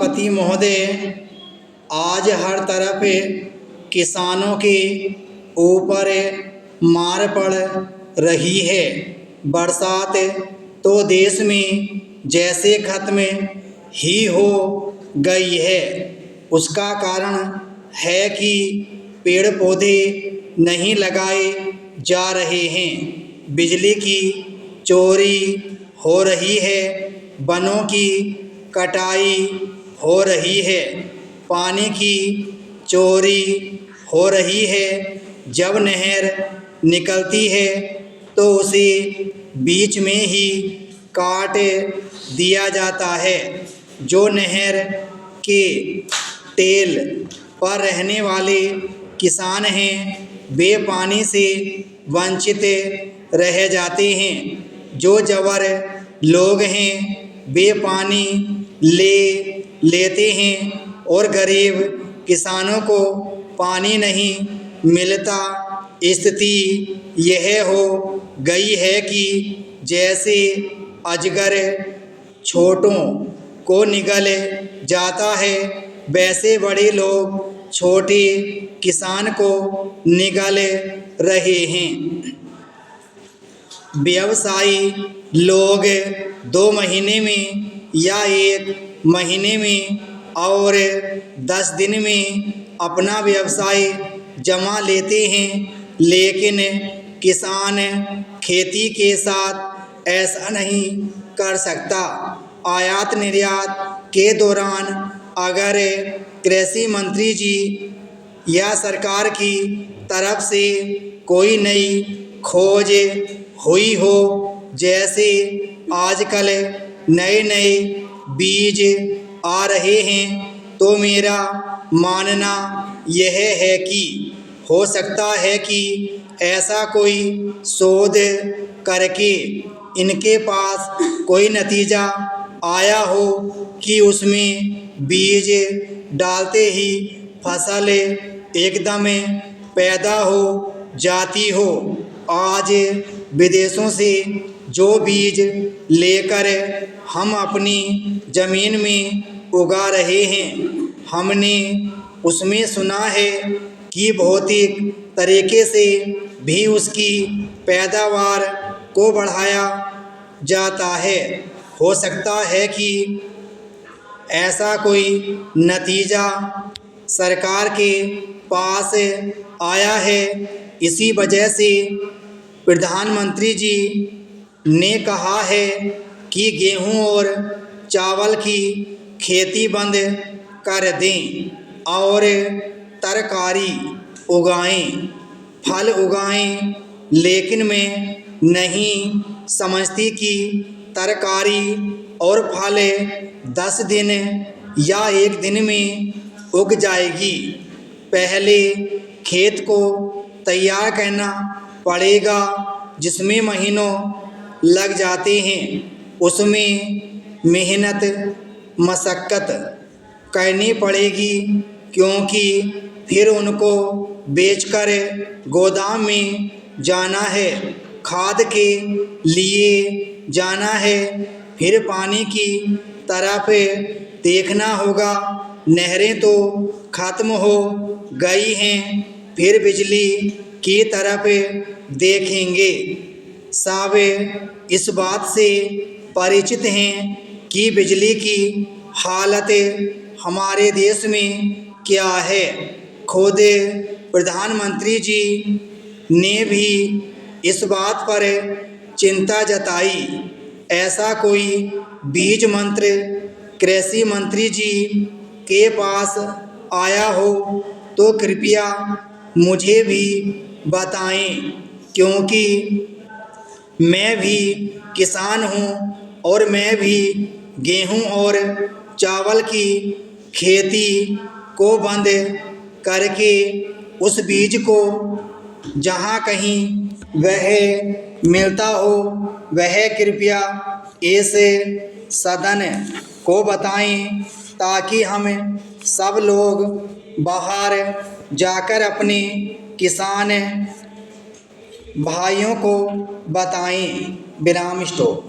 सभापति महोदय, आज हर तरफ किसानों के ऊपर मार पड़ रही है। बरसात तो देश में जैसे खत्म ही हो गई है। उसका कारण है कि पेड़ पौधे नहीं लगाए जा रहे हैं, बिजली की चोरी हो रही है, वनों की कटाई हो रही है, पानी की चोरी हो रही है। जब नहर निकलती है तो उसे बीच में ही काट दिया जाता है। जो नहर के टेल पर रहने वाले किसान हैं, वे पानी से वंचित रह जाते हैं। जो जबर लोग हैं, वे पानी लेते हैं और गरीब किसानों को पानी नहीं मिलता। स्थिति यह हो गई है कि जैसे अजगर छोटों को निगल जाता है, वैसे बड़े लोग छोटे किसान को निगल रहे हैं। व्यवसायी लोग 2 महीने में या 1 महीने में और 10 दिन में अपना व्यवसाय जमा लेते हैं, लेकिन किसान खेती के साथ ऐसा नहीं कर सकता। आयात निर्यात के दौरान अगर कृषि मंत्री जी या सरकार की तरफ से कोई नई खोज हुई हो, जैसे आजकल नए नए बीज आ रहे हैं, तो मेरा मानना यह है कि हो सकता है कि ऐसा कोई शोध करके इनके पास कोई नतीजा आया हो कि उसमें बीज डालते ही फसल एकदम पैदा हो जाती हो। आज विदेशों से जो बीज लेकर हम अपनी ज़मीन में उगा रहे हैं, हमने उसमें सुना है कि भौतिक तरीके से भी उसकी पैदावार को बढ़ाया जाता है। हो सकता है कि ऐसा कोई नतीजा सरकार के पास आया है। इसी वजह से प्रधानमंत्री जी ने कहा है कि गेहूं और चावल की खेती बंद कर दें और तरकारी उगाएं, फल उगाएं। लेकिन मैं नहीं समझती कि तरकारी और फल 10 दिन या 1 दिन में उग जाएगी। पहले खेत को तैयार करना पड़ेगा, जिसमें महीनों लग जाते हैं। उसमें मेहनत मशक्क़त करनी पड़ेगी, क्योंकि फिर उनको बेचकर गोदाम में जाना है, खाद के लिए जाना है, फिर पानी की तरफ देखना होगा। नहरें तो ख़त्म हो गई हैं, फिर बिजली की तरफ देखेंगे। सब इस बात से परिचित हैं कि बिजली की हालत हमारे देश में क्या है। खुद प्रधानमंत्री जी ने भी इस बात पर चिंता जताई। ऐसा कोई बीज मंत्र कृषि मंत्री जी के पास आया हो तो कृपया मुझे भी बताएं, क्योंकि मैं भी किसान हूं और मैं भी गेहूं और चावल की खेती को बंद करके उस बीज को जहां कहीं वह मिलता हो, वह कृपया इस सदन को बताएं, ताकि हम सब लोग बाहर जाकर अपने किसान भाइयों को बताएं। विराम स्टॉप।